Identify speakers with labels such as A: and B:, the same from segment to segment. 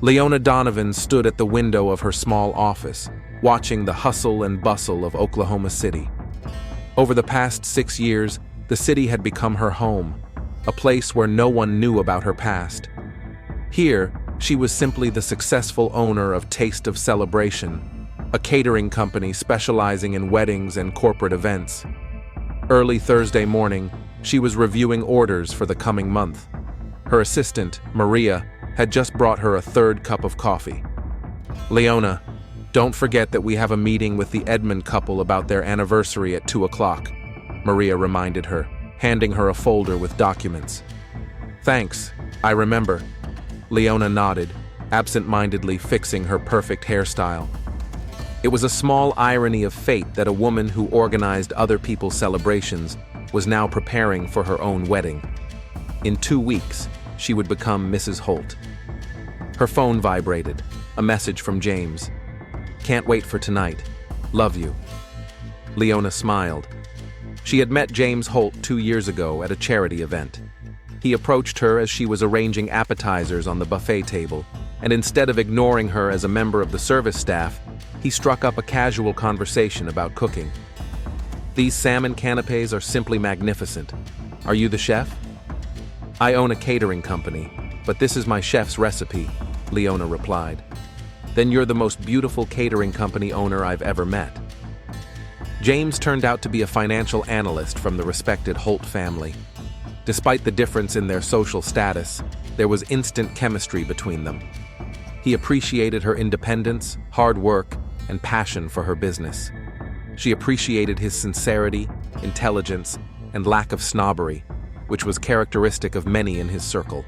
A: Leona Donovan stood at the window of her small office, watching the hustle and bustle of Oklahoma City. Over the past 6 years, the city had become her home, a place where no one knew about her past. Here, she was simply the successful owner of Taste of Celebration, a catering company specializing in weddings and corporate events. Early Thursday morning, she was reviewing orders for the coming month. Her assistant, Maria, had just brought her a third cup of coffee. "Leona, don't forget that we have a meeting with the Edmond couple about their anniversary at 2 o'clock, Maria reminded her, handing her a folder with documents. "Thanks, I remember." Leona nodded, absent-mindedly fixing her perfect hairstyle. It was a small irony of fate that a woman who organized other people's celebrations was now preparing for her own wedding. In 2 weeks, she would become Mrs. Holt. Her phone vibrated, a message from James. "Can't wait for tonight. Love you." Leona smiled. She had met James Holt 2 years ago at a charity event. He approached her as she was arranging appetizers on the buffet table, and instead of ignoring her as a member of the service staff, he struck up a casual conversation about cooking. "These salmon canapes are simply magnificent. Are you the chef?" "I own a catering company, but this is my chef's recipe," Leona replied. "Then you're the most beautiful catering company owner I've ever met." James turned out to be a financial analyst from the respected Holt family. Despite the difference in their social status, there was instant chemistry between them. He appreciated her independence, hard work, and passion for her business. She appreciated his sincerity, intelligence, and lack of snobbery, which was characteristic of many in his circle.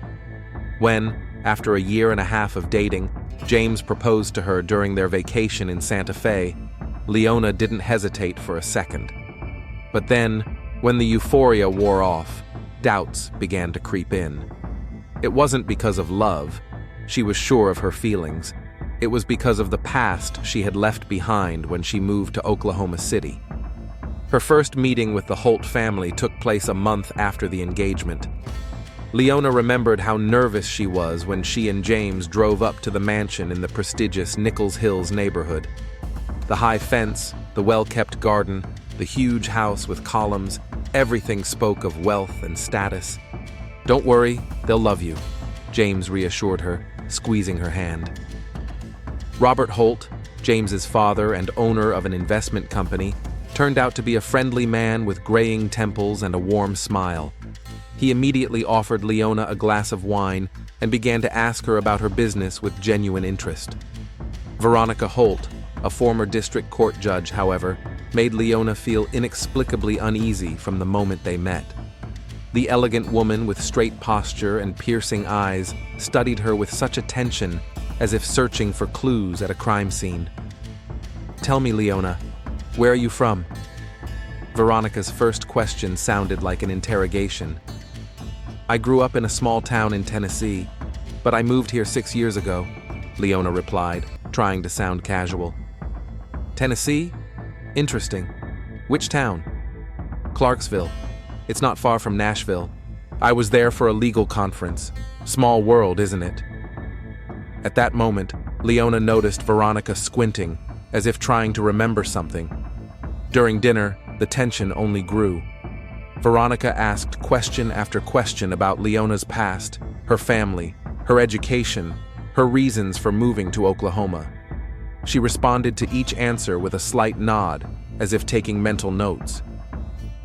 A: When, after a year and a half of dating, James proposed to her during their vacation in Santa Fe, Leona didn't hesitate for a second. But then, when the euphoria wore off, doubts began to creep in. It wasn't because of love. She was sure of her feelings. It was because of the past she had left behind when she moved to Oklahoma City. Her first meeting with the Holt family took place a month after the engagement. Leona remembered how nervous she was when she and James drove up to the mansion in the prestigious Nichols Hills neighborhood. The high fence, the well-kept garden, the huge house with columns, everything spoke of wealth and status. "Don't worry, they'll love you," James reassured her, squeezing her hand. Robert Holt, James's father and owner of an investment company, turned out to be a friendly man with graying temples and a warm smile. He immediately offered Leona a glass of wine and began to ask her about her business with genuine interest. Veronica Holt, a former district court judge, however, made Leona feel inexplicably uneasy from the moment they met. The elegant woman with straight posture and piercing eyes studied her with such attention, as if searching for clues at a crime scene. "Tell me, Leona, where are you from?" Veronica's first question sounded like an interrogation. "I grew up in a small town in Tennessee, but I moved here 6 years ago," Leona replied, trying to sound casual. "Tennessee? Interesting. Which town?" "Clarksville. It's not far from Nashville. I was there for a legal conference. Small world, isn't it?" At that moment, Leona noticed Veronica squinting, as if trying to remember something. During dinner, the tension only grew. Veronica asked question after question about Leona's past, her family, her education, her reasons for moving to Oklahoma. She responded to each answer with a slight nod, as if taking mental notes.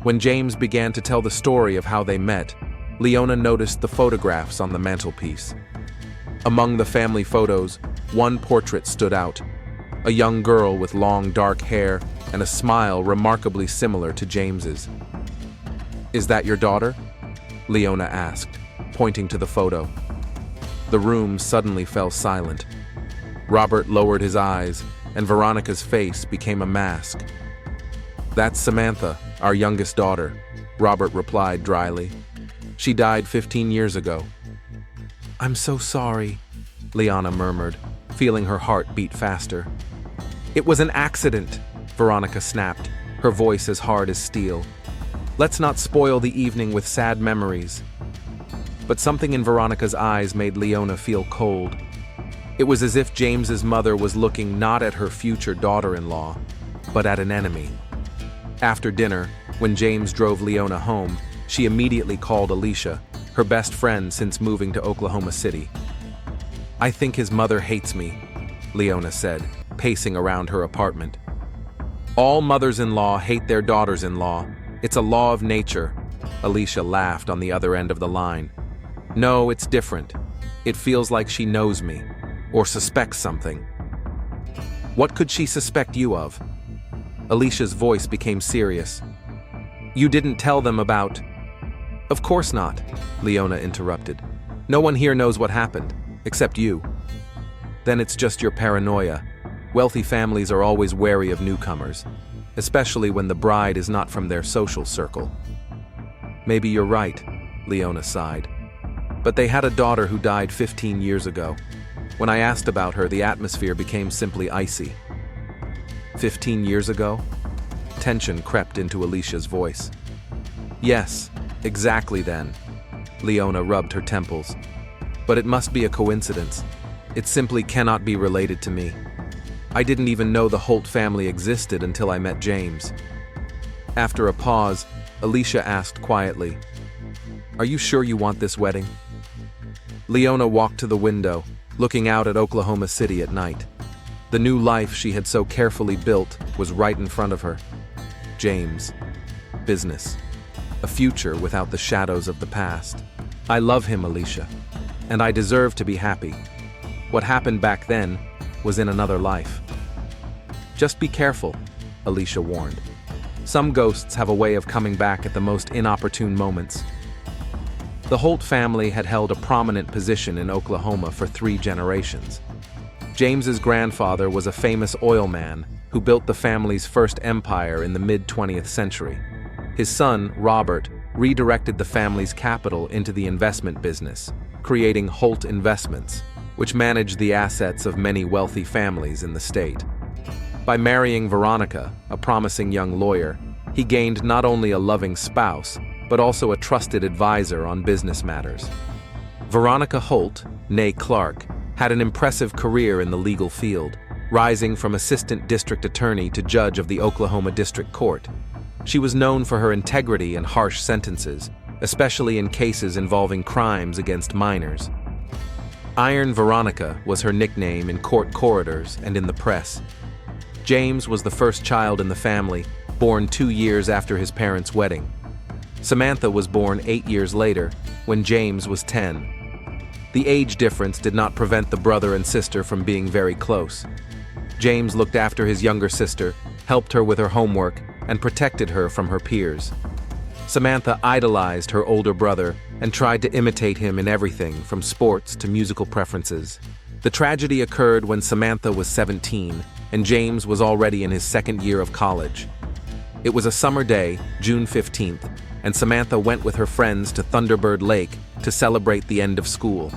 A: When James began to tell the story of how they met, Leona noticed the photographs on the mantelpiece. Among the family photos, one portrait stood out, a young girl with long dark hair and a smile remarkably similar to James's. "Is that your daughter?" Leona asked, pointing to the photo. The room suddenly fell silent. Robert lowered his eyes, and Veronica's face became a mask. "That's Samantha, our youngest daughter," Robert replied dryly. "She died 15 years ago." "I'm so sorry," Leona murmured, feeling her heart beat faster. "It was an accident," Veronica snapped, her voice as hard as steel. "Let's not spoil the evening with sad memories." But something in Veronica's eyes made Leona feel cold. It was as if James's mother was looking not at her future daughter-in-law, but at an enemy. After dinner, when James drove Leona home, she immediately called Alicia, her best friend since moving to Oklahoma City. "I think his mother hates me," Leona said, pacing around her apartment. "All mothers-in-law hate their daughters-in-law. It's a law of nature," Alicia laughed on the other end of the line. "No, it's different. It feels like she knows me, or suspects something." "What could she suspect you of?" Alicia's voice became serious. "You didn't tell them about—" "Of course not," Leona interrupted. "No one here knows what happened, except you." "Then it's just your paranoia. Wealthy families are always wary of newcomers, especially when the bride is not from their social circle." "Maybe you're right," Leona sighed. "But they had a daughter who died 15 years ago. When I asked about her, the atmosphere became simply icy." 15 years ago? Tension crept into Alicia's voice. "Yes, exactly then." Leona rubbed her temples. "But it must be a coincidence. It simply cannot be related to me. I didn't even know the Holt family existed until I met James." After a pause, Alicia asked quietly, "Are you sure you want this wedding?" Leona walked to the window, looking out at Oklahoma City at night. The new life she had so carefully built was right in front of her. James. Business. A future without the shadows of the past. "I love him, Alicia, and I deserve to be happy. What happened back then was in another life." "Just be careful," Alicia warned. "Some ghosts have a way of coming back at the most inopportune moments." The Holt family had held a prominent position in Oklahoma for 3 generations. James's grandfather was a famous oil man who built the family's first empire in the mid-20th century. His son, Robert, redirected the family's capital into the investment business, creating Holt Investments, which managed the assets of many wealthy families in the state. By marrying Veronica, a promising young lawyer, he gained not only a loving spouse, but also a trusted advisor on business matters. Veronica Holt, née Clark, had an impressive career in the legal field, rising from assistant district attorney to judge of the Oklahoma District Court. She was known for her integrity and harsh sentences, especially in cases involving crimes against minors. Iron Veronica was her nickname in court corridors and in the press. James was the first child in the family, born 2 years after his parents' wedding. Samantha was born 8 years later, when James was 10. The age difference did not prevent the brother and sister from being very close. James looked after his younger sister, helped her with her homework, and protected her from her peers. Samantha idolized her older brother and tried to imitate him in everything from sports to musical preferences. The tragedy occurred when Samantha was 17 and James was already in his 2nd year of college. It was a summer day, June 15th, and Samantha went with her friends to Thunderbird Lake to celebrate the end of school.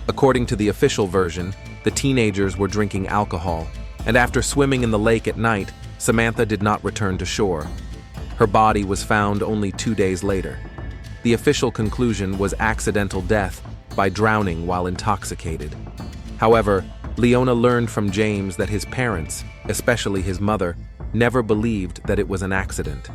A: According to the official version, the teenagers were drinking alcohol, and after swimming in the lake at night, Samantha did not return to shore. Her body was found only 2 days later. The official conclusion was accidental death by drowning while intoxicated. However, Leona learned from James that his parents, especially his mother, never believed that it was an accident.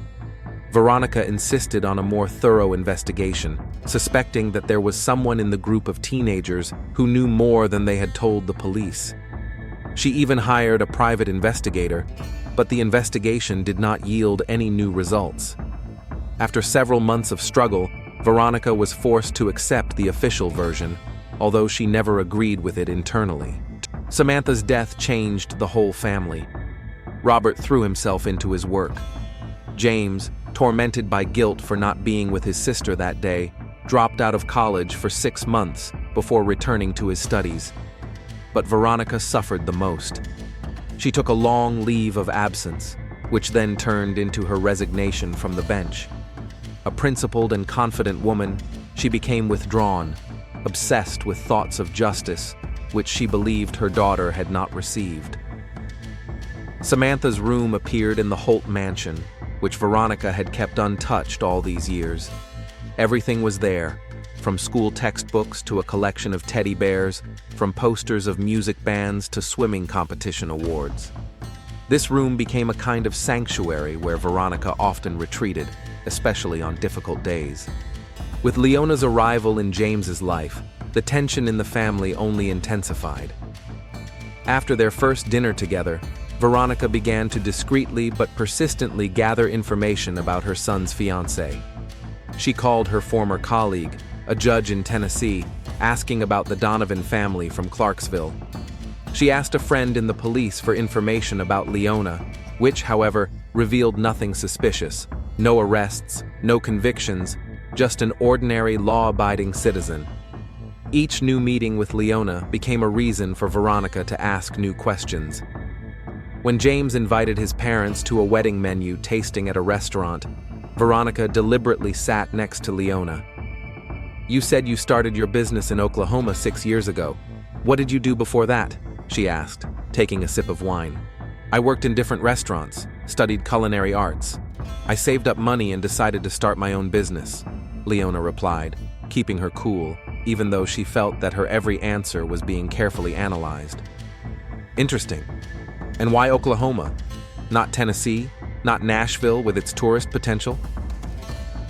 A: Veronica insisted on a more thorough investigation, suspecting that there was someone in the group of teenagers who knew more than they had told the police. She even hired a private investigator, but the investigation did not yield any new results. After several months of struggle, Veronica was forced to accept the official version, although she never agreed with it internally. Samantha's death changed the whole family. Robert threw himself into his work. James, tormented by guilt for not being with his sister that day, dropped out of college for 6 months before returning to his studies. But Veronica suffered the most. She took a long leave of absence, which then turned into her resignation from the bench. A principled and confident woman, she became withdrawn, obsessed with thoughts of justice, which she believed her daughter had not received. Samantha's room appeared in the Holt mansion, which Veronica had kept untouched all these years. Everything was there: from school textbooks to a collection of teddy bears, from posters of music bands to swimming competition awards. This room became a kind of sanctuary where Veronica often retreated, especially on difficult days. With Leona's arrival in James's life, the tension in the family only intensified. After their first dinner together, Veronica began to discreetly but persistently gather information about her son's fiancée. She called her former colleague, a judge in Tennessee, asking about the Donovan family from Clarksville. She asked a friend in the police for information about Leona, which, however, revealed nothing suspicious. No arrests, no convictions, just an ordinary law-abiding citizen. Each new meeting with Leona became a reason for Veronica to ask new questions. When James invited his parents to a wedding menu tasting at a restaurant, Veronica deliberately sat next to Leona. "You said you started your business in Oklahoma 6 years ago. What did you do before that?" she asked, taking a sip of wine. "I worked in different restaurants, studied culinary arts. I saved up money and decided to start my own business," Leona replied, keeping her cool, even though she felt that her every answer was being carefully analyzed. "Interesting. And why Oklahoma? Not Tennessee? Not Nashville with its tourist potential?"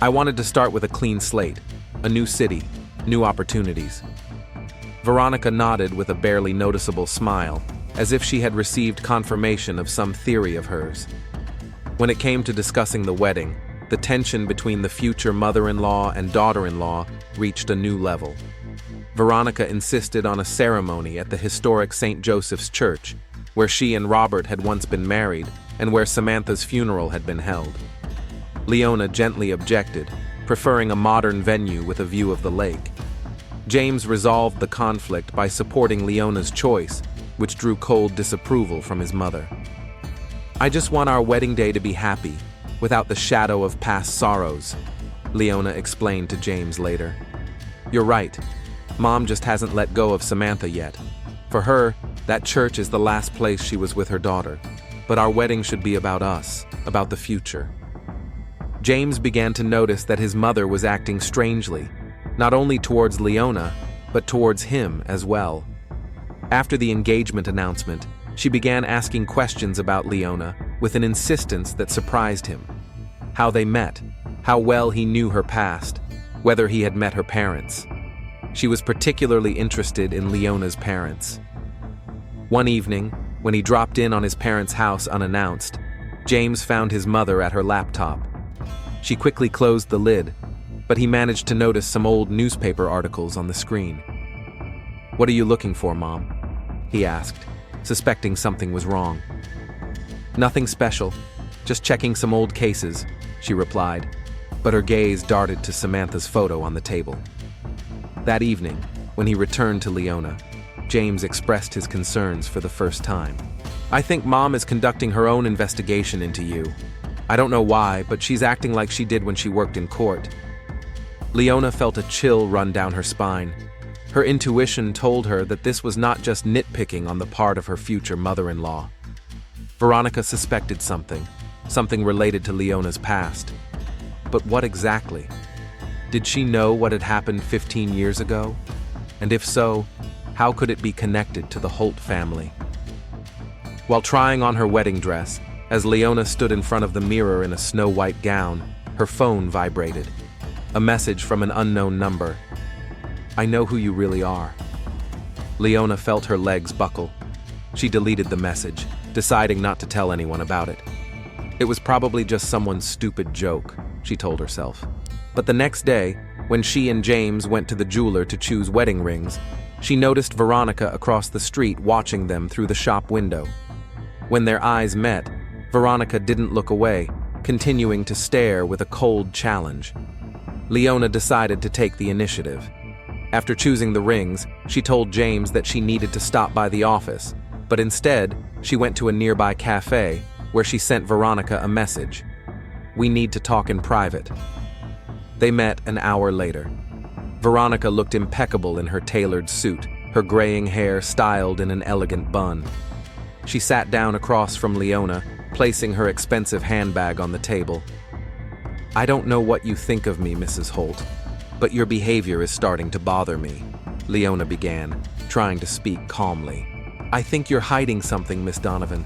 A: "I wanted to start with a clean slate, a new city, new opportunities." Veronica nodded with a barely noticeable smile, as if she had received confirmation of some theory of hers. When it came to discussing the wedding, the tension between the future mother-in-law and daughter-in-law reached a new level. Veronica insisted on a ceremony at the historic St. Joseph's Church, where she and Robert had once been married and where Samantha's funeral had been held. Leona gently objected, preferring a modern venue with a view of the lake. James resolved the conflict by supporting Leona's choice, which drew cold disapproval from his mother. "I just want our wedding day to be happy, without the shadow of past sorrows," Leona explained to James later. "You're right. Mom just hasn't let go of Samantha yet. For her, that church is the last place she was with her daughter. But our wedding should be about us, about the future." James began to notice that his mother was acting strangely, not only towards Leona, but towards him as well. After the engagement announcement, she began asking questions about Leona with an insistence that surprised him. How they met, how well he knew her past, whether he had met her parents. She was particularly interested in Leona's parents. One evening, when he dropped in on his parents' house unannounced, James found his mother at her laptop. She quickly closed the lid, but he managed to notice some old newspaper articles on the screen. "What are you looking for, Mom?" he asked, suspecting something was wrong. "Nothing special, just checking some old cases," she replied, but her gaze darted to Samantha's photo on the table. That evening, when he returned to Leona, James expressed his concerns for the first time. "I think Mom is conducting her own investigation into you. I don't know why, but she's acting like she did when she worked in court." Leona felt a chill run down her spine. Her intuition told her that this was not just nitpicking on the part of her future mother-in-law. Veronica suspected something related to Leona's past. But what exactly? Did she know what had happened 15 years ago? And if so, how could it be connected to the Holt family? While trying on her wedding dress, as Leona stood in front of the mirror in a snow-white gown, her phone vibrated. A message from an unknown number. "I know who you really are." Leona felt her legs buckle. She deleted the message, deciding not to tell anyone about it. It was probably just someone's stupid joke, she told herself. But the next day, when she and James went to the jeweler to choose wedding rings, she noticed Veronica across the street watching them through the shop window. When their eyes met, Veronica didn't look away, continuing to stare with a cold challenge. Leona decided to take the initiative. After choosing the rings, she told James that she needed to stop by the office, but instead, she went to a nearby cafe where she sent Veronica a message. "We need to talk in private." They met an hour later. Veronica looked impeccable in her tailored suit, her graying hair styled in an elegant bun. She sat down across from Leona, placing her expensive handbag on the table. "I don't know what you think of me, Mrs. Holt," But your behavior is starting to bother me, Leona began, trying to speak calmly. I think you're hiding something, Miss Donovan,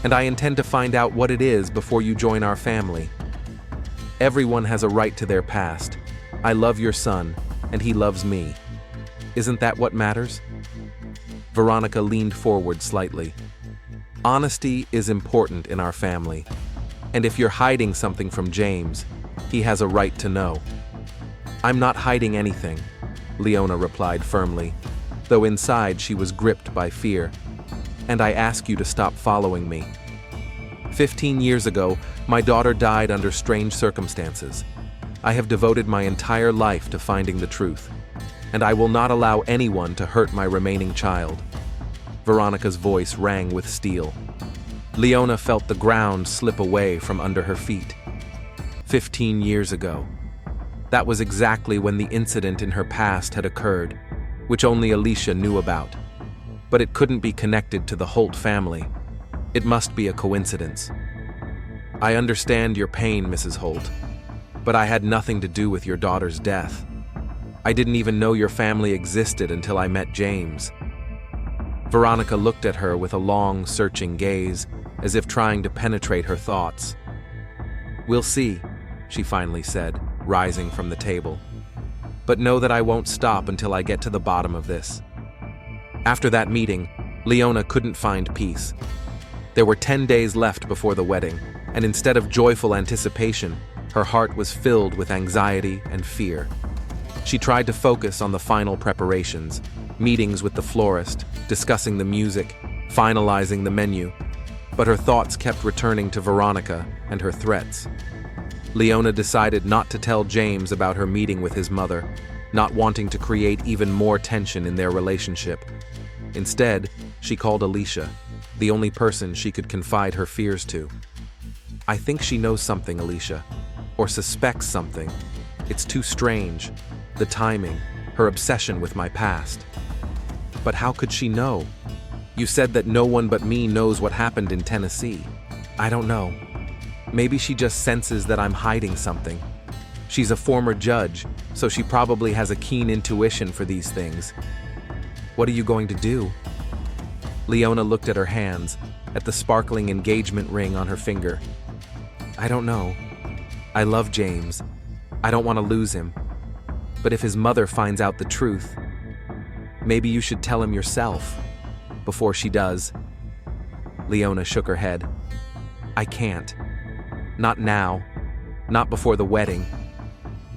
A: and I intend to find out what it is before you join our family. Everyone has a right to their past. I love your son, and he loves me. Isn't that what matters? Veronica leaned forward slightly. Honesty is important in our family, and if you're hiding something from James, he has a right to know. I'm not hiding anything, Leona replied firmly, though inside she was gripped by fear. And I ask you to stop following me. 15 years ago, my daughter died under strange circumstances. I have devoted my entire life to finding the truth, and I will not allow anyone to hurt my remaining child. Veronica's voice rang with steel. Leona felt the ground slip away from under her feet. 15 years ago. That was exactly when the incident in her past had occurred, which only Alicia knew about. But it couldn't be connected to the Holt family. It must be a coincidence. I understand your pain, Mrs. Holt, but I had nothing to do with your daughter's death. I didn't even know your family existed until I met James. Veronica looked at her with a long, searching gaze, as if trying to penetrate her thoughts. We'll see, she finally said, rising from the table. But know that I won't stop until I get to the bottom of this. After that meeting, Leona couldn't find peace. There were 10 days left before the wedding, and instead of joyful anticipation, her heart was filled with anxiety and fear. She tried to focus on the final preparations, meetings with the florist, discussing the music, finalizing the menu, but her thoughts kept returning to Veronica and her threats. Leona decided not to tell James about her meeting with his mother, not wanting to create even more tension in their relationship. Instead, she called Alicia, the only person she could confide her fears to. I think she knows something, Alicia, or suspects something. It's too strange. The timing, her obsession with my past. But how could she know? You said that no one but me knows what happened in Tennessee. I don't know. Maybe she just senses that I'm hiding something. She's a former judge, so she probably has a keen intuition for these things. What are you going to do? Leona looked at her hands, at the sparkling engagement ring on her finger. I don't know. I love James. I don't want to lose him. But if his mother finds out the truth, maybe you should tell him yourself, before she does. Leona shook her head. I can't. Not now. Not before the wedding.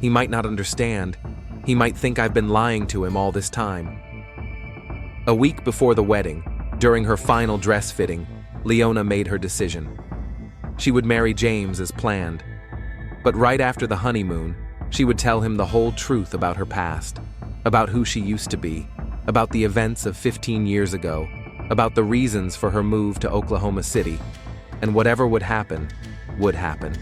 A: He might not understand. He might think I've been lying to him all this time. A week before the wedding, during her final dress fitting, Leona made her decision. She would marry James as planned. But right after the honeymoon, she would tell him the whole truth about her past, about who she used to be, about the events of 15 years ago, about the reasons for her move to Oklahoma City, and whatever would happen, would happen.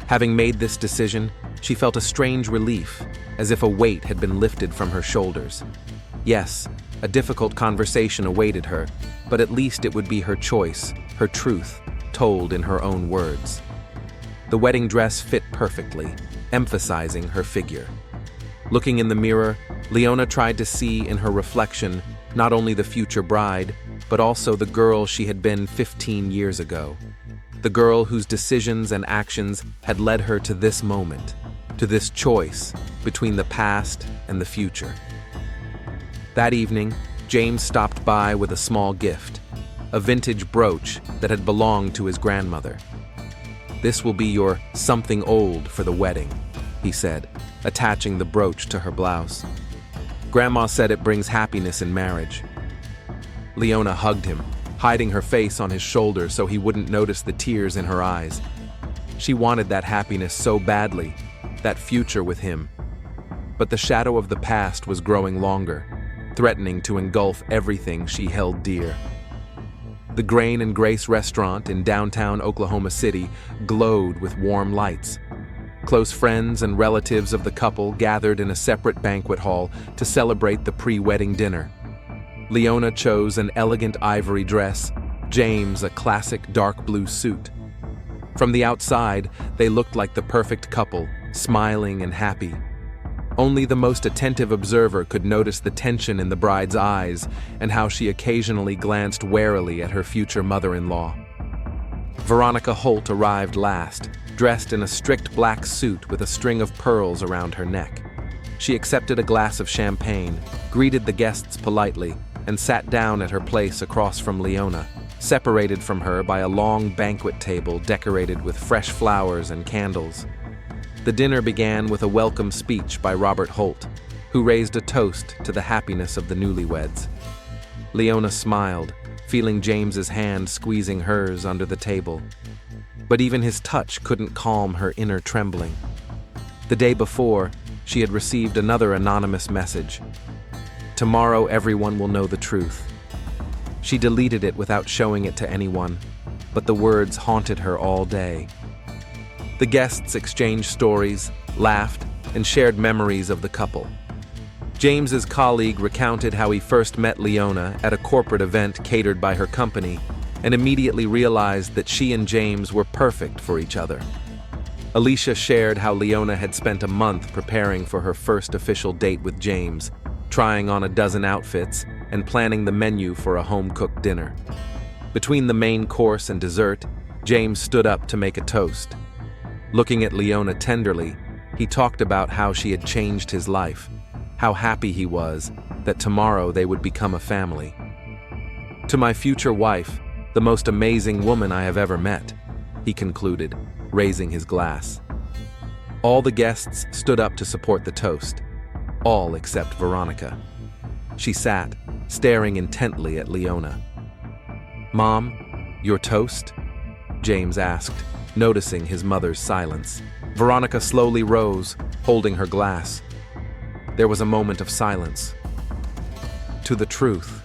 A: Having made this decision, she felt a strange relief, as if a weight had been lifted from her shoulders. Yes, a difficult conversation awaited her, but at least it would be her choice, her truth, told in her own words. The wedding dress fit perfectly, emphasizing her figure. Looking in the mirror, Leona tried to see in her reflection not only the future bride, but also the girl she had been 15 years ago. The girl whose decisions and actions had led her to this moment, to this choice between the past and the future. That evening, James stopped by with a small gift, a vintage brooch that had belonged to his grandmother. This will be your something old for the wedding, he said, attaching the brooch to her blouse. Grandma said it brings happiness in marriage. Leona hugged him, hiding her face on his shoulder so he wouldn't notice the tears in her eyes. She wanted that happiness so badly, that future with him. But the shadow of the past was growing longer, threatening to engulf everything she held dear. The Grain and Grace restaurant in downtown Oklahoma City glowed with warm lights. Close friends and relatives of the couple gathered in a separate banquet hall to celebrate the pre-wedding dinner. Leona chose an elegant ivory dress, James a classic dark blue suit. From the outside, they looked like the perfect couple, smiling and happy. Only the most attentive observer could notice the tension in the bride's eyes and how she occasionally glanced warily at her future mother-in-law. Veronica Holt arrived last, dressed in a strict black suit with a string of pearls around her neck. She accepted a glass of champagne, greeted the guests politely, and sat down at her place across from Leona, separated from her by a long banquet table decorated with fresh flowers and candles. The dinner began with a welcome speech by Robert Holt, who raised a toast to the happiness of the newlyweds. Leona smiled, feeling James's hand squeezing hers under the table. But even his touch couldn't calm her inner trembling. The day before, she had received another anonymous message. Tomorrow everyone will know the truth. She deleted it without showing it to anyone, but the words haunted her all day. The guests exchanged stories, laughed, and shared memories of the couple. James's colleague recounted how he first met Leona at a corporate event catered by her company and immediately realized that she and James were perfect for each other. Alicia shared how Leona had spent a month preparing for her first official date with James, trying on a dozen outfits and planning the menu for a home-cooked dinner. Between the main course and dessert, James stood up to make a toast. Looking at Leona tenderly, he talked about how she had changed his life, how happy he was that tomorrow they would become a family. "To my future wife, the most amazing woman I have ever met," he concluded, raising his glass. All the guests stood up to support the toast, all except Veronica. She sat, staring intently at Leona. "Mom, your toast?" James asked, noticing his mother's silence. Veronica slowly rose, holding her glass. There was a moment of silence. "To the truth,"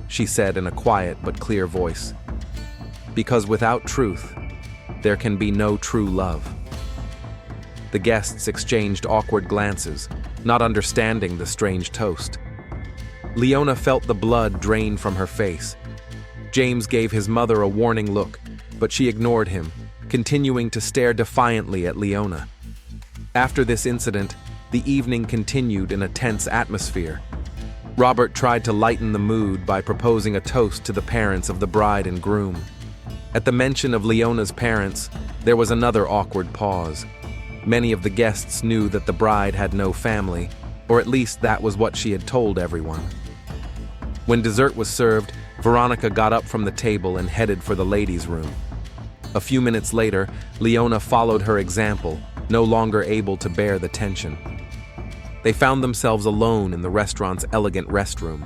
A: she said in a quiet but clear voice. "Because without truth, there can be no true love." The guests exchanged awkward glances, not understanding the strange toast. Leona felt the blood drain from her face. James gave his mother a warning look, but she ignored him, continuing to stare defiantly at Leona. After this incident, the evening continued in a tense atmosphere. Robert tried to lighten the mood by proposing a toast to the parents of the bride and groom. At the mention of Leona's parents, there was another awkward pause. Many of the guests knew that the bride had no family, or at least that was what she had told everyone. When dessert was served, Veronica got up from the table and headed for the ladies' room. A few minutes later, Leona followed her example, no longer able to bear the tension. They found themselves alone in the restaurant's elegant restroom.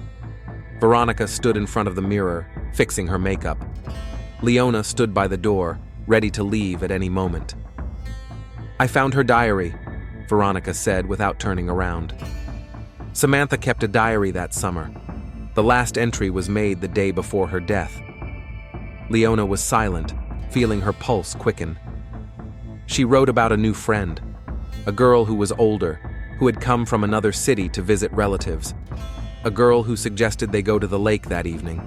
A: Veronica stood in front of the mirror, fixing her makeup. Leona stood by the door, ready to leave at any moment. "I found her diary," Veronica said without turning around. Samantha kept a diary that summer. The last entry was made the day before her death. Leona was silent, feeling her pulse quicken. She wrote about a new friend, a girl who was older, who had come from another city to visit relatives, a girl who suggested they go to the lake that evening.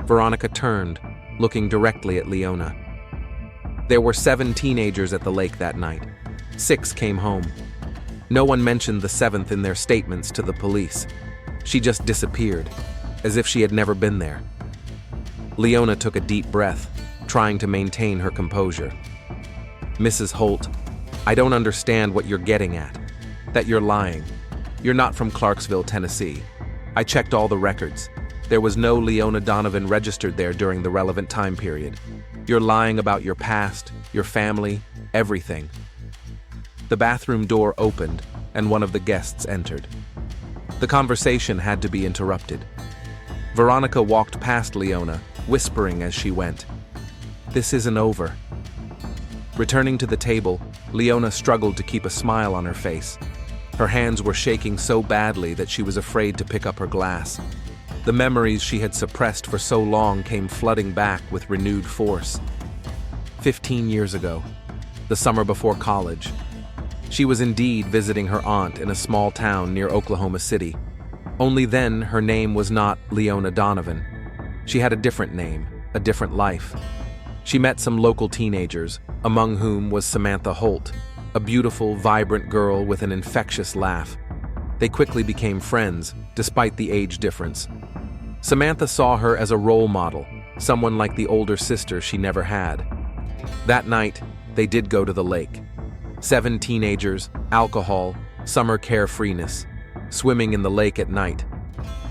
A: Veronica turned, looking directly at Leona. There were 7 teenagers at the lake that night. 6 came home. No one mentioned the 7th in their statements to the police. She just disappeared, as if she had never been there. Leona took a deep breath, trying to maintain her composure. "Mrs. Holt, I don't understand what you're getting at. That you're lying. You're not from Clarksville, Tennessee. I checked all the records. There was no Leona Donovan registered there during the relevant time period. You're lying about your past, your family, everything." The bathroom door opened, and one of the guests entered. The conversation had to be interrupted. Veronica walked past Leona, whispering as she went, "This isn't over." Returning to the table, Leona struggled to keep a smile on her face. Her hands were shaking so badly that she was afraid to pick up her glass. The memories she had suppressed for so long came flooding back with renewed force. 15 years ago, the summer before college, she was indeed visiting her aunt in a small town near Oklahoma City. Only then, her name was not Leona Donovan. She had a different name, a different life. She met some local teenagers, among whom was Samantha Holt. a beautiful, vibrant girl with an infectious laugh. They quickly became friends, despite the age difference. Samantha saw her as a role model, someone like the older sister she never had. That night, they did go to the lake. 7 teenagers, alcohol, summer carefreeness, swimming in the lake at night.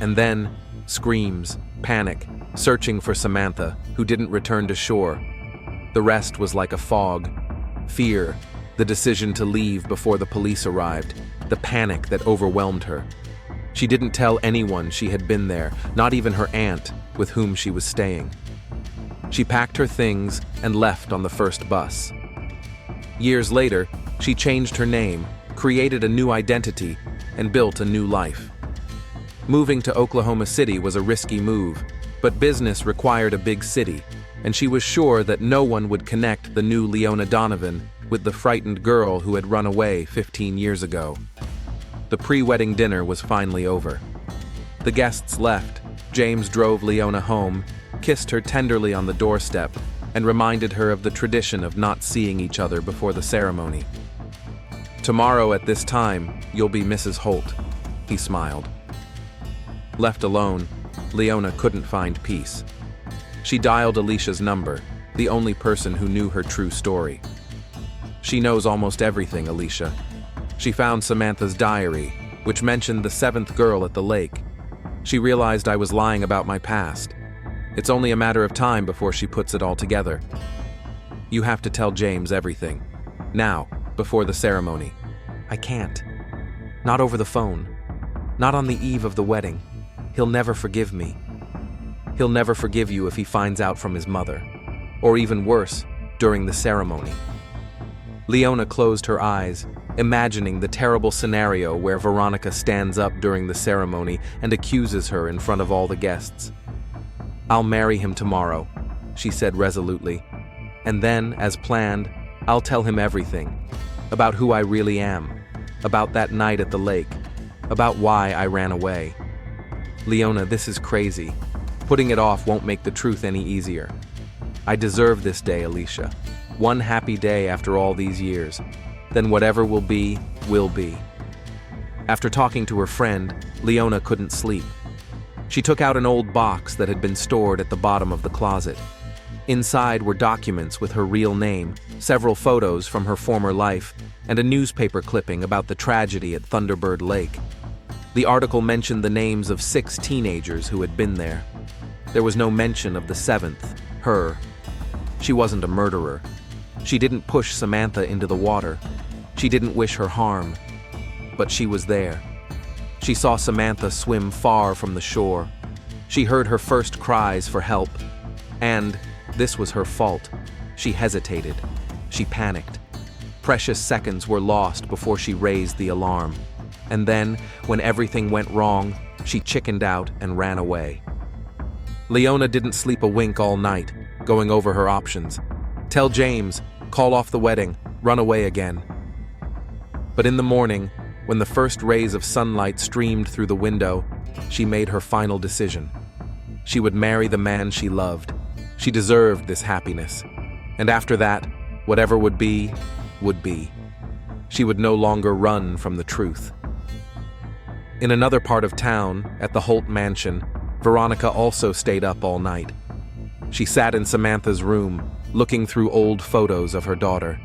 A: And then, screams, panic, searching for Samantha, who didn't return to shore. The rest was like a fog. Fear, the decision to leave before the police arrived, the panic that overwhelmed her. She didn't tell anyone she had been there, not even her aunt, with whom she was staying. She packed her things and left on the first bus. Years later, she changed her name, created a new identity, and built a new life. Moving to Oklahoma City was a risky move, but business required a big city, and she was sure that no one would connect the new Leona Donovan with the frightened girl who had run away 15 years ago. The pre-wedding dinner was finally over. The guests left. James drove Leona home, kissed her tenderly on the doorstep, and reminded her of the tradition of not seeing each other before the ceremony. "Tomorrow at this time, you'll be Mrs. Holt," he smiled. Left alone, Leona couldn't find peace. She dialed Alicia's number, the only person who knew her true story. "She knows almost everything, Alicia. She found Samantha's diary, which mentioned the 7th girl at the lake. She realized I was lying about my past. It's only a matter of time before she puts it all together. You have to tell James everything. Now, before the ceremony." "I can't. Not over the phone. Not on the eve of the wedding. He'll never forgive me." "He'll never forgive you if he finds out from his mother. Or even worse, during the ceremony." Leona closed her eyes, imagining the terrible scenario where Veronica stands up during the ceremony and accuses her in front of all the guests. "I'll marry him tomorrow," she said resolutely. "And then, as planned, I'll tell him everything. About who I really am. About that night at the lake. About why I ran away." "Leona, this is crazy. Putting it off won't make the truth any easier. I deserve this day, Alicia. One happy day after all these years. Then whatever will be, will be." After talking to her friend, Leona couldn't sleep. She took out an old box that had been stored at the bottom of the closet. Inside were documents with her real name, several photos from her former life, and a newspaper clipping about the tragedy at Thunderbird Lake. The article mentioned the names of 6 teenagers who had been there. There was no mention of the 7th, her. She wasn't a murderer. She didn't push Samantha into the water. She didn't wish her harm. But she was there. She saw Samantha swim far from the shore. She heard her first cries for help. And this was her fault. She hesitated. She panicked. Precious seconds were lost before she raised the alarm. And then, when everything went wrong, she chickened out and ran away. Leona didn't sleep a wink all night, going over her options. Tell James, call off the wedding, run away again. But in the morning, when the first rays of sunlight streamed through the window, she made her final decision. She would marry the man she loved. She deserved this happiness. And after that, whatever would be, would be. She would no longer run from the truth. In another part of town, at the Holt mansion, Veronica also stayed up all night. She sat in Samantha's room, looking through old photos of her daughter.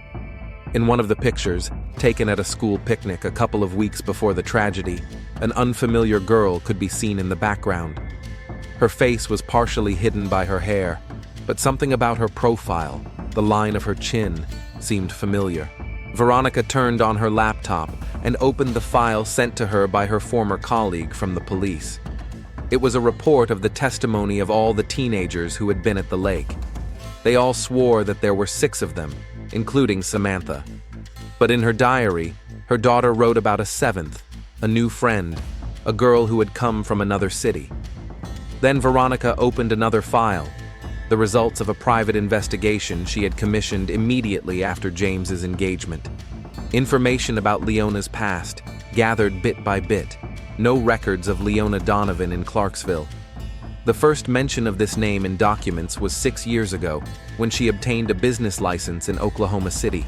A: In one of the pictures, taken at a school picnic a couple of weeks before the tragedy, an unfamiliar girl could be seen in the background. Her face was partially hidden by her hair, but something about her profile, the line of her chin, seemed familiar. Veronica turned on her laptop and opened the file sent to her by her former colleague from the police. It was a report of the testimony of all the teenagers who had been at the lake. They all swore that there were 6 of them, including Samantha. But in her diary, her daughter wrote about a 7th, a new friend, a girl who had come from another city. Then Veronica opened another file, the results of a private investigation she had commissioned immediately after James's engagement. Information about Leona's past, gathered bit by bit. No records of Leona Donovan in Clarksville. The first mention of this name in documents was 6 years ago, when she obtained a business license in Oklahoma City.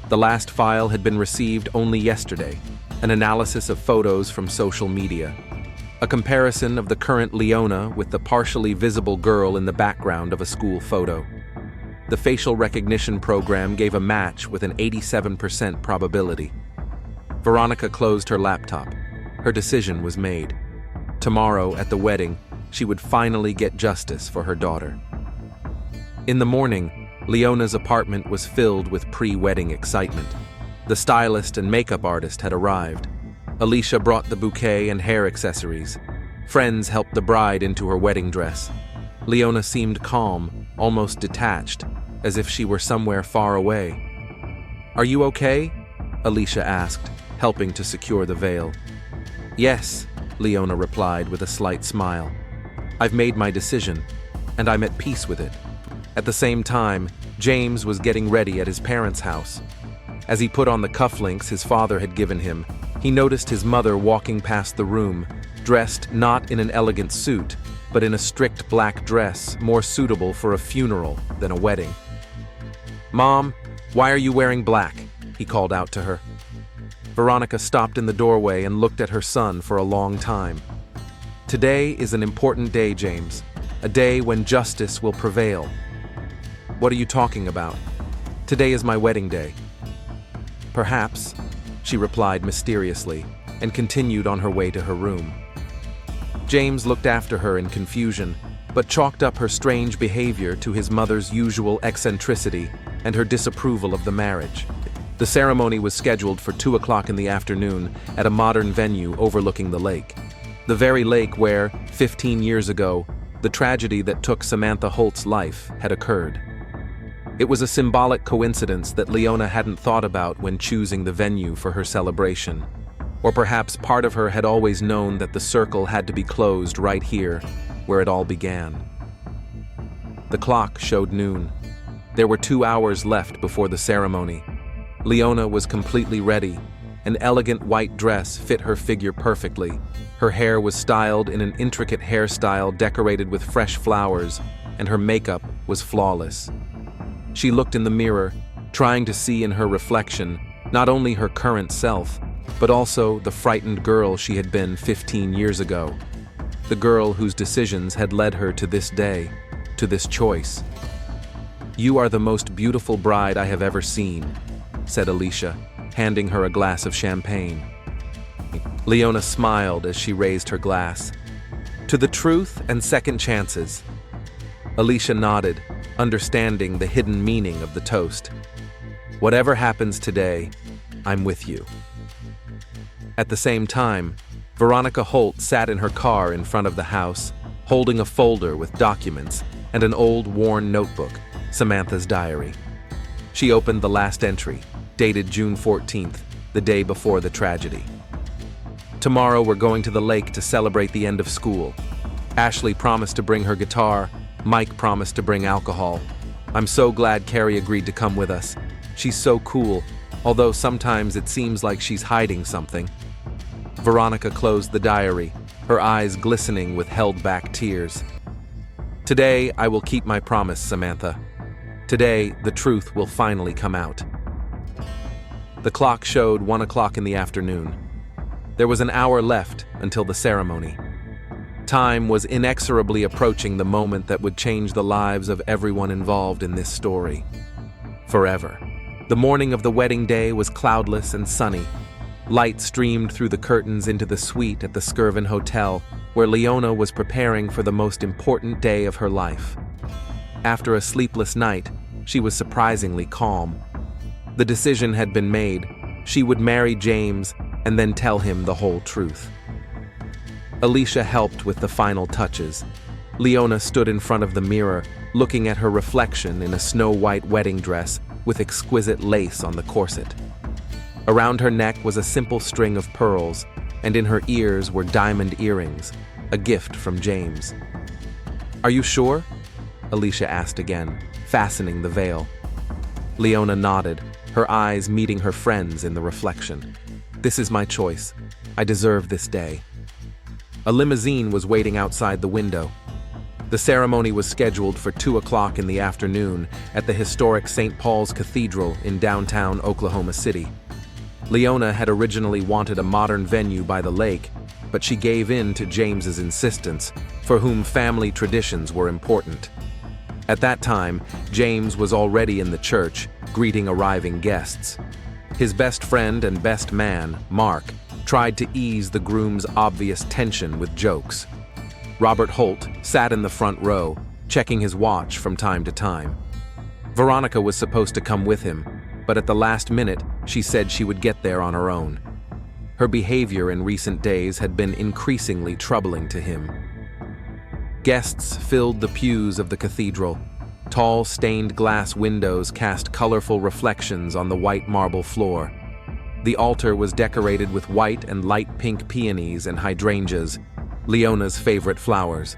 A: The last file had been received only yesterday, an analysis of photos from social media. A comparison of the current Leona with the partially visible girl in the background of a school photo. The facial recognition program gave a match with an 87% probability. Veronica closed her laptop. Her decision was made. Tomorrow, at the wedding, she would finally get justice for her daughter. In the morning, Leona's apartment was filled with pre-wedding excitement. The stylist and makeup artist had arrived. Alicia brought the bouquet and hair accessories. Friends helped the bride into her wedding dress. Leona seemed calm, almost detached, as if she were somewhere far away. "Are you okay?" Alicia asked, helping to secure the veil. "Yes," Leona replied with a slight smile. "I've made my decision, and I'm at peace with it." At the same time, James was getting ready at his parents' house. As he put on the cufflinks his father had given him, he noticed his mother walking past the room, dressed not in an elegant suit, but in a strict black dress more suitable for a funeral than a wedding. "Mom, why are you wearing black?" he called out to her. Veronica stopped in the doorway and looked at her son for a long time. "Today is an important day, James, a day when justice will prevail." "What are you talking about?" "Today is my wedding day." "Perhaps," she replied mysteriously, and continued on her way to her room. James looked after her in confusion, but chalked up her strange behavior to his mother's usual eccentricity and her disapproval of the marriage. The ceremony was scheduled for 2 o'clock in the afternoon at a modern venue overlooking the lake. The very lake where, 15 years ago, the tragedy that took Samantha Holt's life had occurred. It was a symbolic coincidence that Leona hadn't thought about when choosing the venue for her celebration. Or perhaps part of her had always known that the circle had to be closed right here, where it all began. The clock showed noon. There were 2 hours left before the ceremony. Leona was completely ready. An elegant white dress fit her figure perfectly. Her hair was styled in an intricate hairstyle decorated with fresh flowers, and her makeup was flawless. She looked in the mirror, trying to see in her reflection not only her current self, but also the frightened girl she had been 15 years ago. The girl whose decisions had led her to this day, to this choice. "You are the most beautiful bride I have ever seen," said Alicia, handing her a glass of champagne. Leona smiled as she raised her glass. "To the truth and second chances." Alicia nodded, understanding the hidden meaning of the toast. "Whatever happens today, I'm with you." At the same time, Veronica Holt sat in her car in front of the house, holding a folder with documents and an old, worn notebook, Samantha's diary. She opened the last entry, dated June 14th, the day before the tragedy. "Tomorrow we're going to the lake to celebrate the end of school. Ashley promised to bring her guitar. Mike promised to bring alcohol. I'm so glad Carrie agreed to come with us. She's so cool, although sometimes it seems like she's hiding something." Veronica closed the diary, her eyes glistening with held-back tears. "Today, I will keep my promise, Samantha. Today, the truth will finally come out." The clock showed 1 o'clock in the afternoon. There was an hour left until the ceremony. Time was inexorably approaching the moment that would change the lives of everyone involved in this story. Forever. The morning of the wedding day was cloudless and sunny. Light streamed through the curtains into the suite at the Skirvin Hotel, where Leona was preparing for the most important day of her life. After a sleepless night, she was surprisingly calm. The decision had been made. She would marry James and then tell him the whole truth. Alicia helped with the final touches. Leona stood in front of the mirror, looking at her reflection in a snow-white wedding dress with exquisite lace on the corset. Around her neck was a simple string of pearls, and in her ears were diamond earrings, a gift from James. "Are you sure?" Alicia asked again, fastening the veil. Leona nodded, her eyes meeting her friends in the reflection. "This is my choice. I deserve this day." A limousine was waiting outside the window. The ceremony was scheduled for 2 o'clock in the afternoon at the historic St. Paul's Cathedral in downtown Oklahoma City. Leona had originally wanted a modern venue by the lake, but she gave in to James's insistence, for whom family traditions were important. At that time, James was already in the church, greeting arriving guests. His best friend and best man, Mark, tried to ease the groom's obvious tension with jokes. Robert Holt sat in the front row, checking his watch from time to time. Veronica was supposed to come with him, but at the last minute, she said she would get there on her own. Her behavior in recent days had been increasingly troubling to him. Guests filled the pews of the cathedral. Tall, stained glass windows cast colorful reflections on the white marble floor. The altar was decorated with white and light pink peonies and hydrangeas, Leona's favorite flowers.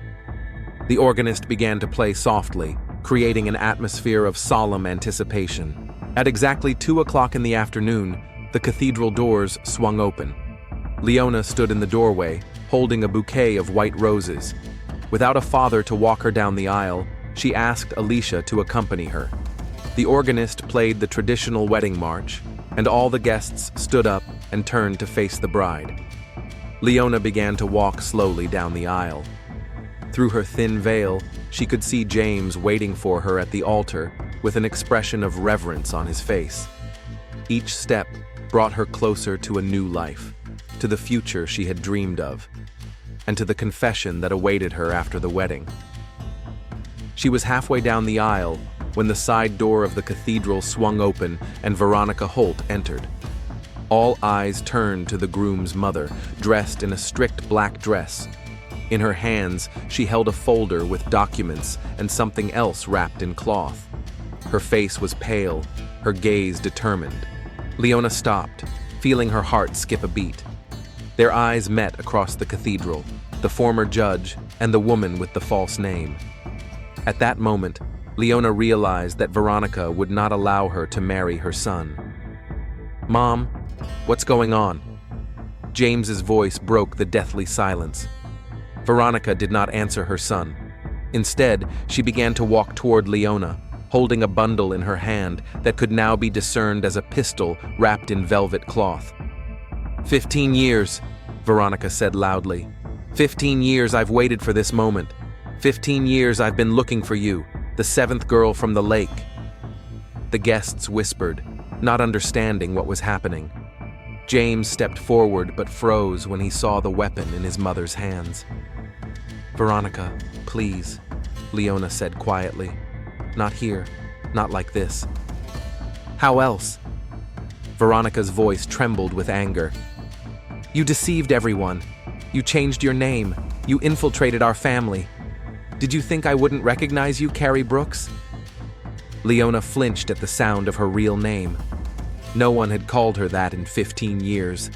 A: The organist began to play softly, creating an atmosphere of solemn anticipation. At exactly 2 o'clock in the afternoon, the cathedral doors swung open. Leona stood in the doorway, holding a bouquet of white roses. Without a father to walk her down the aisle, she asked Alicia to accompany her. The organist played the traditional wedding march, and all the guests stood up and turned to face the bride. Leona began to walk slowly down the aisle. Through her thin veil, she could see James waiting for her at the altar with an expression of reverence on his face. Each step brought her closer to a new life, to the future she had dreamed of, and to the confession that awaited her after the wedding. She was halfway down the aisle when the side door of the cathedral swung open and Veronica Holt entered. All eyes turned to the groom's mother, dressed in a strict black dress. In her hands, she held a folder with documents and something else wrapped in cloth. Her face was pale, her gaze determined. Leona stopped, feeling her heart skip a beat. Their eyes met across the cathedral, the former judge and the woman with the false name. At that moment, Leona realized that Veronica would not allow her to marry her son. "Mom, what's going on?" James's voice broke the deathly silence. Veronica did not answer her son. Instead, she began to walk toward Leona, holding a bundle in her hand that could now be discerned as a pistol wrapped in velvet cloth. 15 years, Veronica said loudly. 15 years I've waited for this moment. 15 years I've been looking for you, the 7th girl from the lake. The guests whispered, not understanding what was happening. James stepped forward but froze when he saw the weapon in his mother's hands. "Veronica, please," Leona said quietly. "Not here, not like this." "How else?" Veronica's voice trembled with anger. "You deceived everyone. You changed your name. You infiltrated our family. Did you think I wouldn't recognize you, Carrie Brooks?" Leona flinched at the sound of her real name. No one had called her that in 15 years.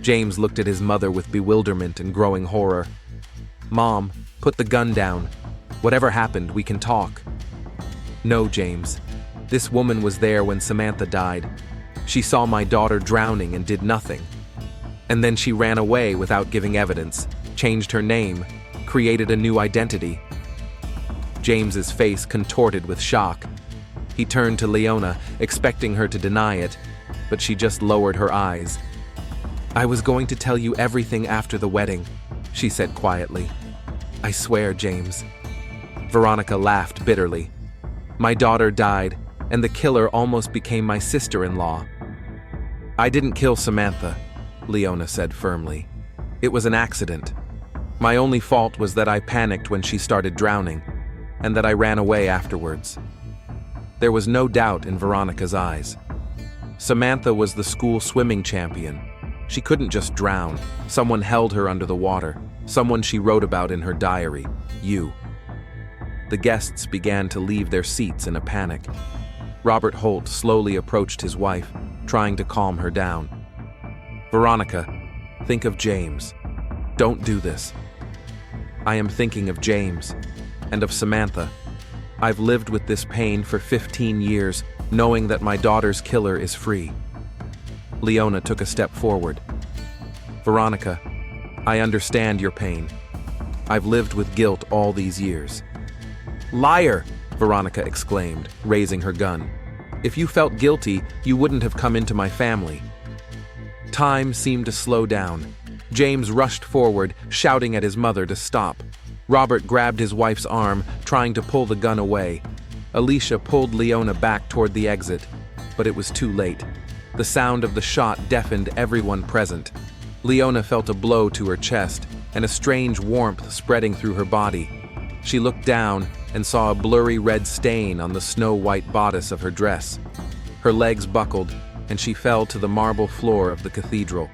A: James looked at his mother with bewilderment and growing horror. "Mom, put the gun down. Whatever happened, we can talk." "No, James. This woman was there when Samantha died. She saw my daughter drowning and did nothing. And then she ran away without giving evidence, changed her name, created a new identity." James's face contorted with shock. He turned to Leona, expecting her to deny it, but she just lowered her eyes. "I was going to tell you everything after the wedding," she said quietly. "I swear, James." Veronica laughed bitterly. "My daughter died, and the killer almost became my sister-in-law." "I didn't kill Samantha," Leona said firmly. "It was an accident. My only fault was that I panicked when she started drowning, and that I ran away afterwards." There was no doubt in Veronica's eyes. Samantha was the school swimming champion. She couldn't just drown. Someone held her under the water. Someone she wrote about in her diary. You. The guests began to leave their seats in a panic. Robert Holt slowly approached his wife, trying to calm her down. "Veronica, think of James. Don't do this." "I am thinking of James, and of Samantha. I've lived with this pain for 15 years, knowing that my daughter's killer is free." Leona took a step forward. "Veronica, I understand your pain. I've lived with guilt fault all these years. "Liar!" Veronica exclaimed, raising her gun. "If you felt guilty, you wouldn't have come into my family." Time seemed to slow down. James rushed forward, shouting at his mother to stop. Robert grabbed his wife's arm, trying to pull the gun away. Alicia pulled Leona back toward the exit, but it was too late. The sound of the shot deafened everyone present. Leona felt a blow to her chest and a strange warmth spreading through her body. She looked down and saw a blurry red stain on the snow-white bodice of her dress. Her legs buckled, and she fell to the marble floor of the cathedral.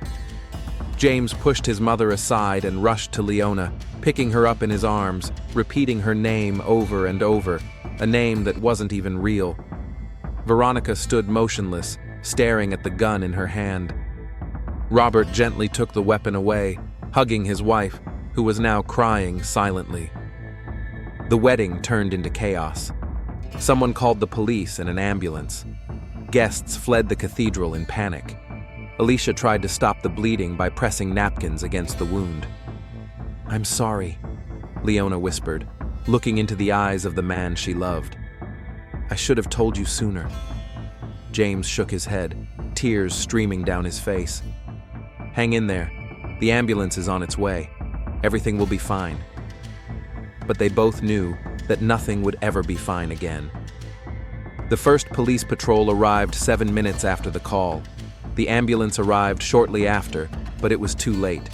A: James pushed his mother aside and rushed to Leona, picking her up in his arms, repeating her name over and over, a name that wasn't even real. Veronica stood motionless, staring at the gun in her hand. Robert gently took the weapon away, hugging his wife, who was now crying silently. The wedding turned into chaos. Someone called the police and an ambulance. Guests fled the cathedral in panic. Alicia tried to stop the bleeding by pressing napkins against the wound. "I'm sorry," Leona whispered, looking into the eyes of the man she loved. "I should have told you sooner." James shook his head, tears streaming down his face. "Hang in there. The ambulance is on its way. Everything will be fine." But they both knew that nothing would ever be fine again. The first police patrol arrived 7 minutes after the call. The ambulance arrived shortly after, but it was too late.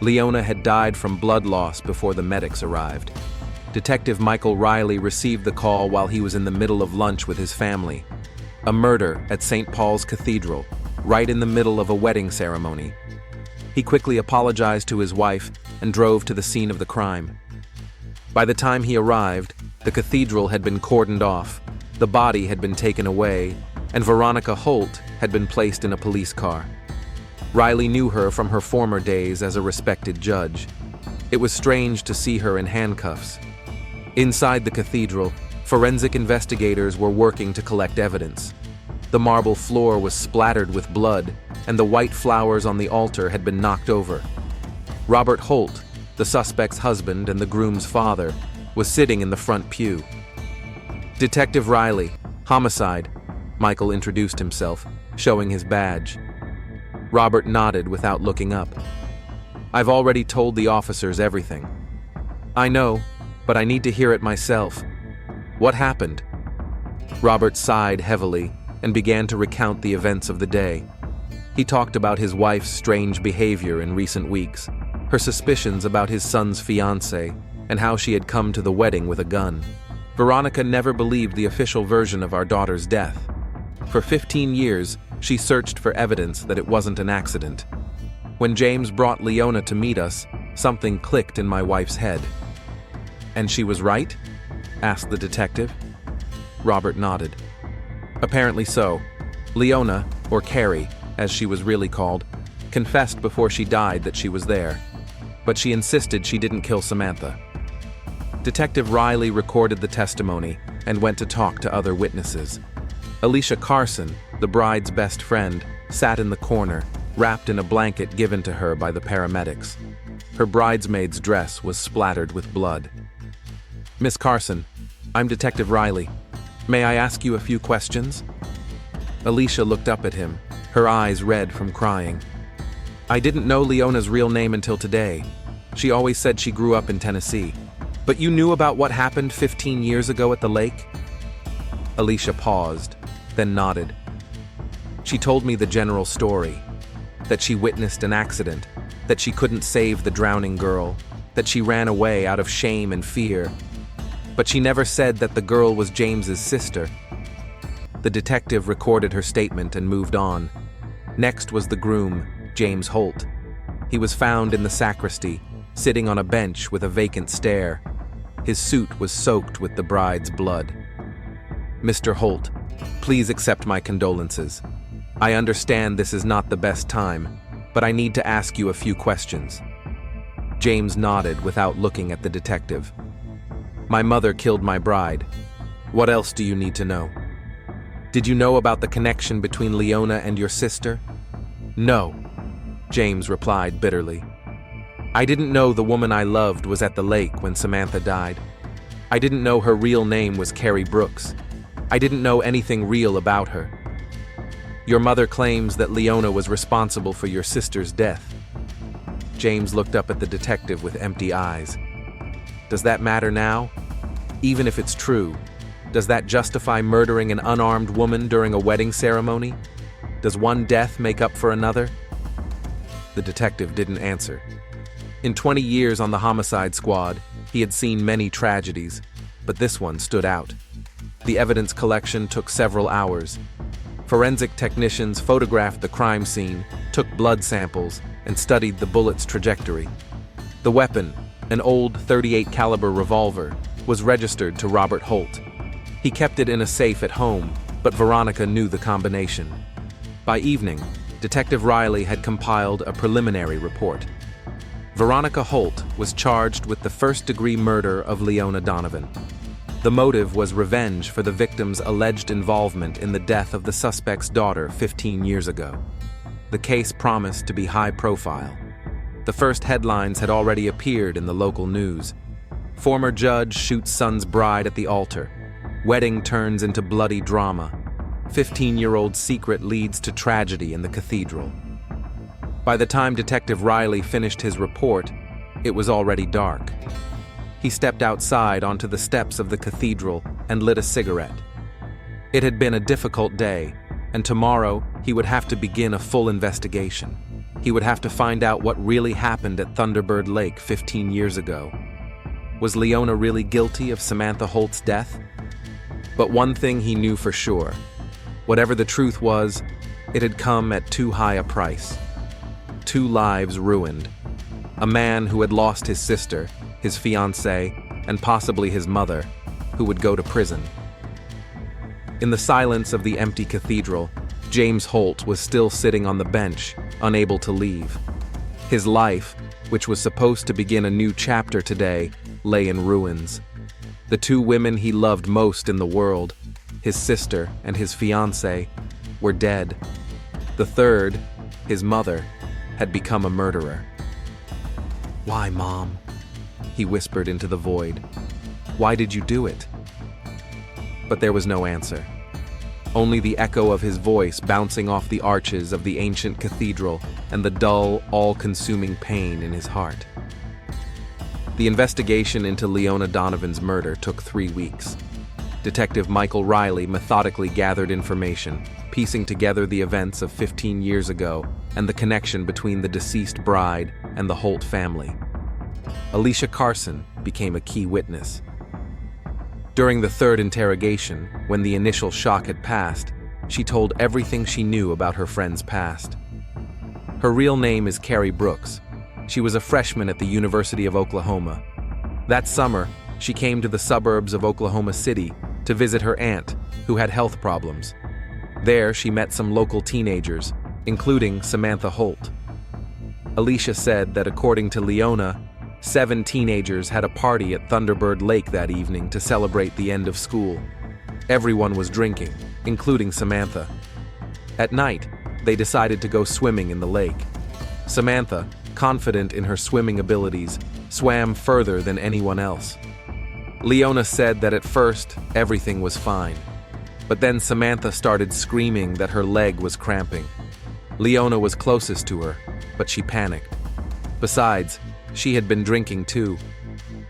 A: Leona had died from blood loss before the medics arrived. Detective Michael Riley received the call while he was in the middle of lunch with his family. A murder at St. Paul's Cathedral, right in the middle of a wedding ceremony. He quickly apologized to his wife and drove to the scene of the crime. By the time he arrived, the cathedral had been cordoned off, the body had been taken away, and Veronica Holt had been placed in a police car. Riley knew her from her former days as a respected judge. It was strange to see her in handcuffs. Inside the cathedral, forensic investigators were working to collect evidence. The marble floor was splattered with blood, and the white flowers on the altar had been knocked over. Robert Holt, the suspect's husband and the groom's father, was sitting in the front pew. "Detective Riley, homicide," Michael introduced himself, showing his badge. Robert nodded without looking up. "I've already told the officers everything." "I know, but I need to hear it myself. What happened?" Robert sighed heavily and began to recount the events of the day. He talked about his wife's strange behavior in recent weeks, her suspicions about his son's fiancée, and how she had come to the wedding with a gun. "Veronica never believed the official version of our daughter's death. For 15 years, she searched for evidence that it wasn't an accident. When James brought Leona to meet us, something clicked in my wife's head." "And she was right?" asked the detective. Robert nodded. "Apparently so. Leona, or Carrie, as she was really called, confessed before she died that she was there. But she insisted she didn't kill Samantha." Detective Riley recorded the testimony and went to talk to other witnesses. Alicia Carson, the bride's best friend, sat in the corner, wrapped in a blanket given to her by the paramedics. Her bridesmaid's dress was splattered with blood. "Miss Carson, I'm Detective Riley. May I ask you a few questions?" Alicia looked up at him, her eyes red from crying. "I didn't know Leona's real name until today. She always said she grew up in Tennessee. But you knew about what happened 15 years ago at the lake?" Alicia paused, then nodded. "She told me the general story, that she witnessed an accident, that she couldn't save the drowning girl, that she ran away out of shame and fear. But she never said that the girl was James's sister." The detective recorded her statement and moved on. Next was the groom, James Holt. He was found in the sacristy, sitting on a bench with a vacant stare. His suit was soaked with the bride's blood. "Mr. Holt, please accept my condolences. I understand this is not the best time, but I need to ask you a few questions." James nodded without looking at the detective. "My mother killed my bride. What else do you need to know?" "Did you know about the connection between Leona and your sister?" "No," James replied bitterly. I didn't know the woman I loved was at the lake when Samantha died. I didn't know her real name was Carrie Brooks. I didn't know anything real about her. Your mother claims that Leona was responsible for your sister's death. James looked up at the detective with empty eyes. Does that matter now? Even if it's true, does that justify murdering an unarmed woman during a wedding ceremony? Does one death make up for another? The detective didn't answer. In 20 years on the homicide squad, he had seen many tragedies, but this one stood out. The evidence collection took several hours. Forensic technicians photographed the crime scene, took blood samples, and studied the bullet's trajectory. The weapon, an old .38 caliber revolver, was registered to Robert Holt. He kept it in a safe at home, but Veronica knew the combination. By evening, Detective Riley had compiled a preliminary report. Veronica Holt was charged with the first-degree murder of Leona Donovan. The motive was revenge for the victim's alleged involvement in the death of the suspect's daughter 15 years ago. The case promised to be high-profile. The first headlines had already appeared in the local news. Former judge shoots son's bride at the altar. Wedding turns into bloody drama. 15-year-old secret leads to tragedy in the cathedral. By the time Detective Riley finished his report, it was already dark. He stepped outside onto the steps of the cathedral and lit a cigarette. It had been a difficult day, and tomorrow he would have to begin a full investigation. He would have to find out what really happened at Thunderbird Lake 15 years ago. Was Leona really guilty of Samantha Holt's death? But one thing he knew for sure. Whatever the truth was, it had come at too high a price. 2 lives ruined. A man who had lost his sister, his fiancée, and possibly his mother, who would go to prison. In the silence of the empty cathedral, James Holt was still sitting on the bench, unable to leave. His life, which was supposed to begin a new chapter today, lay in ruins. The 2 women he loved most in the world, his sister and his fiancée, were dead. The third, his mother, had become a murderer. "Why, Mom?" he whispered into the void. "Why did you do it?" But there was no answer. Only the echo of his voice bouncing off the arches of the ancient cathedral and the dull, all-consuming pain in his heart. The investigation into Leona Donovan's murder took 3 weeks. Detective Michael Riley methodically gathered information, piecing together the events of 15 years ago and the connection between the deceased bride and the Holt family. Alicia Carson became a key witness. During the 3rd interrogation, when the initial shock had passed, she told everything she knew about her friend's past. Her real name is Carrie Brooks. She was a freshman at the University of Oklahoma. That summer, she came to the suburbs of Oklahoma City to visit her aunt, who had health problems. There, she met some local teenagers, including Samantha Holt. Alicia said that according to Leona, 7 teenagers had a party at Thunderbird Lake that evening to celebrate the end of school. Everyone was drinking, including Samantha. At night, they decided to go swimming in the lake. Samantha, confident in her swimming abilities, swam further than anyone else. Leona said that at first, everything was fine. But then Samantha started screaming that her leg was cramping. Leona was closest to her, but she panicked. Besides, she had been drinking too.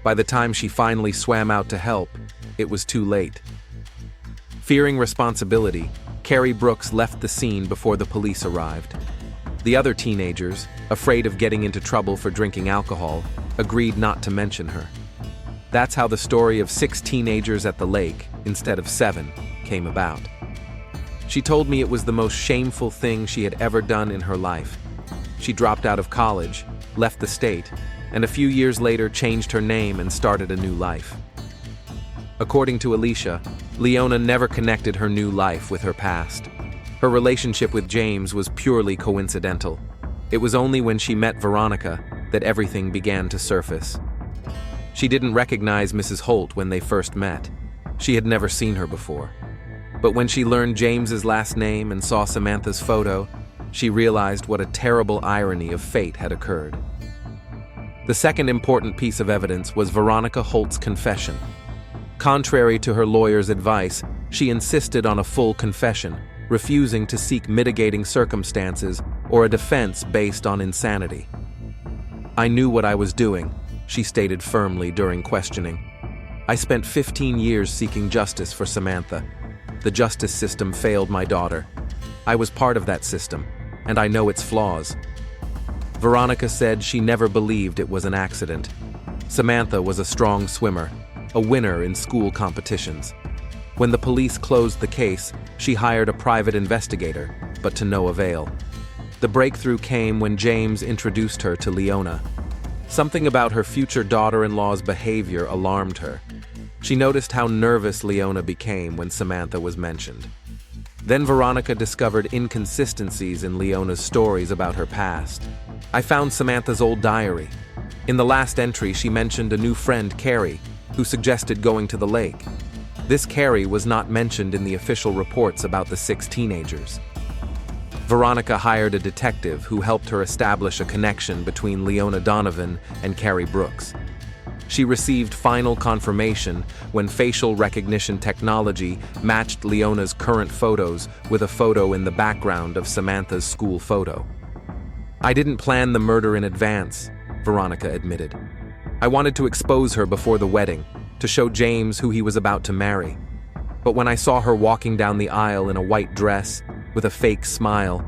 A: By the time she finally swam out to help, it was too late. Fearing responsibility, Carrie Brooks left the scene before the police arrived. The other teenagers, afraid of getting into trouble for drinking alcohol, agreed not to mention her. That's how the story of 6 teenagers at the lake, instead of 7, came about. She told me it was the most shameful thing she had ever done in her life. She dropped out of college, left the state, and a few years later changed her name and started a new life. According to Alicia, Leona never connected her new life with her past. Her relationship with James was purely coincidental. It was only when she met Veronica that everything began to surface. She didn't recognize Mrs. Holt when they first met. She had never seen her before. But when she learned James's last name and saw Samantha's photo, she realized what a terrible irony of fate had occurred. The second important piece of evidence was Veronica Holt's confession. Contrary to her lawyer's advice, she insisted on a full confession, refusing to seek mitigating circumstances or a defense based on insanity. "I knew what I was doing," she stated firmly during questioning. "I spent 15 years seeking justice for Samantha. The justice system failed my daughter. I was part of that system, and I know its flaws." Veronica said she never believed it was an accident. Samantha was a strong swimmer, a winner in school competitions. When the police closed the case, she hired a private investigator, but to no avail. The breakthrough came when James introduced her to Leona. Something about her future daughter-in-law's behavior alarmed her. She noticed how nervous Leona became when Samantha was mentioned. Then Veronica discovered inconsistencies in Leona's stories about her past. "I found Samantha's old diary. In the last entry, she mentioned a new friend, Carrie, who suggested going to the lake. This Carrie was not mentioned in the official reports about the 6 teenagers." Veronica hired a detective who helped her establish a connection between Leona Donovan and Carrie Brooks. She received final confirmation when facial recognition technology matched Leona's current photos with a photo in the background of Samantha's school photo. "I didn't plan the murder in advance," Veronica admitted. "I wanted to expose her before the wedding, to show James who he was about to marry. But when I saw her walking down the aisle in a white dress, with a fake smile,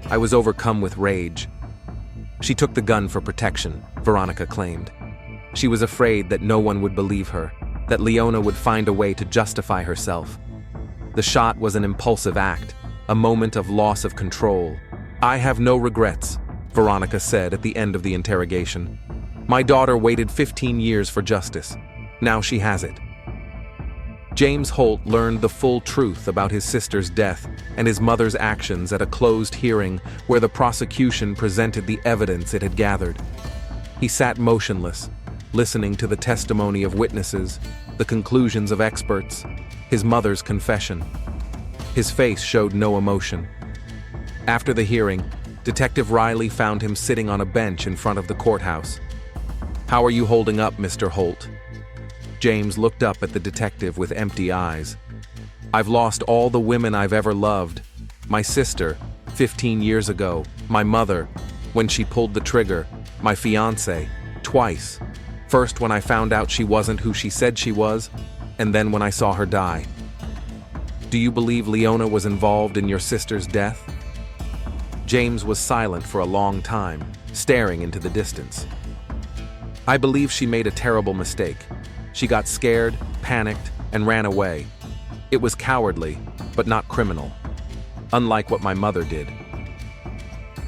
A: I was overcome with rage." She took the gun for protection, Veronica claimed. She was afraid that no one would believe her, that Leona would find a way to justify herself. The shot was an impulsive act, a moment of loss of control. "I have no regrets," Veronica said at the end of the interrogation. "My daughter waited 15 years for justice. Now she has it." James Holt learned the full truth about his sister's death and his mother's actions at a closed hearing where the prosecution presented the evidence it had gathered. He sat motionless, listening to the testimony of witnesses, the conclusions of experts, his mother's confession. His face showed no emotion. After the hearing, Detective Riley found him sitting on a bench in front of the courthouse. "How are you holding up, Mr. Holt?" James looked up at the detective with empty eyes. "I've lost all the women I've ever loved. My sister, 15 years ago, my mother, when she pulled the trigger, my fiancé, twice. First when I found out she wasn't who she said she was, and then when I saw her die." "Do you believe Leona was involved in your sister's death?" James was silent for a long time, staring into the distance. "I believe she made a terrible mistake. She got scared, panicked, and ran away. It was cowardly, but not criminal. Unlike what my mother did."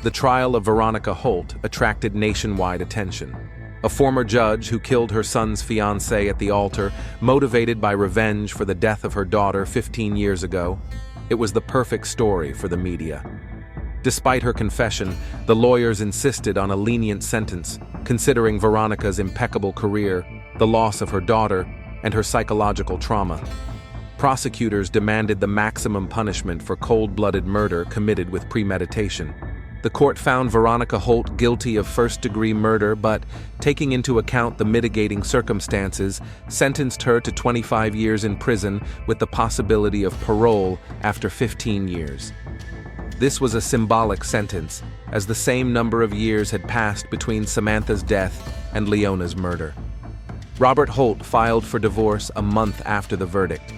A: The trial of Veronica Holt attracted nationwide attention. A former judge who killed her son's fiancé at the altar, motivated by revenge for the death of her daughter 15 years ago. It was the perfect story for the media. Despite her confession, the lawyers insisted on a lenient sentence, considering Veronica's impeccable career, the loss of her daughter, and her psychological trauma. Prosecutors demanded the maximum punishment for cold-blooded murder committed with premeditation. The court found Veronica Holt guilty of first-degree murder, but, taking into account the mitigating circumstances, sentenced her to 25 years in prison with the possibility of parole after 15 years. This was a symbolic sentence, as the same number of years had passed between Samantha's death and Leona's murder. Robert Holt filed for divorce a month after the verdict.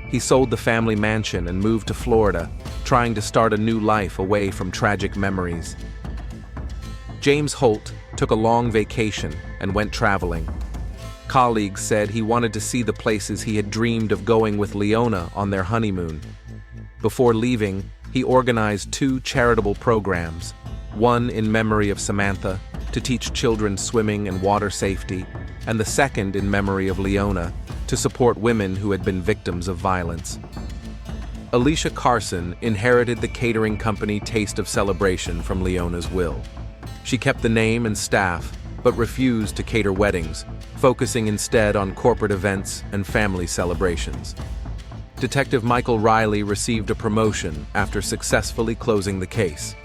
A: He sold the family mansion and moved to Florida, trying to start a new life away from tragic memories. James Holt took a long vacation and went traveling. Colleagues said he wanted to see the places he had dreamed of going with Leona on their honeymoon. Before leaving, he organized 2 charitable programs, one in memory of Samantha, to teach children swimming and water safety, and the second in memory of Leona, to support women who had been victims of violence. Alicia Carson inherited the catering company Taste of Celebration from Leona's will. She kept the name and staff, but refused to cater weddings, focusing instead on corporate events and family celebrations. Detective Michael Riley received a promotion after successfully closing the case.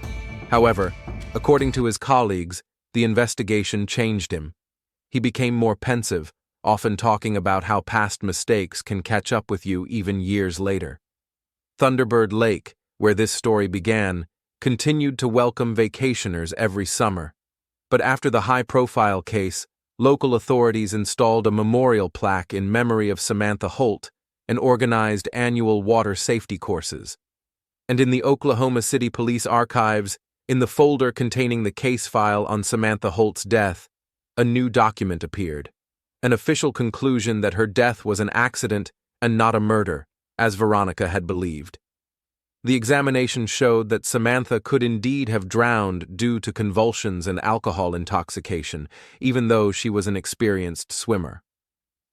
A: However, according to his colleagues, the investigation changed him. He became more pensive, often talking about how past mistakes can catch up with you even years later. Thunderbird Lake, where this story began, continued to welcome vacationers every summer. But after the high-profile case, local authorities installed a memorial plaque in memory of Samantha Holt and organized annual water safety courses. And in the Oklahoma City Police Archives, in the folder containing the case file on Samantha Holt's death, a new document appeared, an official conclusion that her death was an accident and not a murder, as Veronica had believed. The examination showed that Samantha could indeed have drowned due to convulsions and alcohol intoxication, even though she was an experienced swimmer.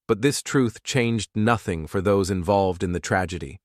A: But this truth changed nothing for those involved in the tragedy.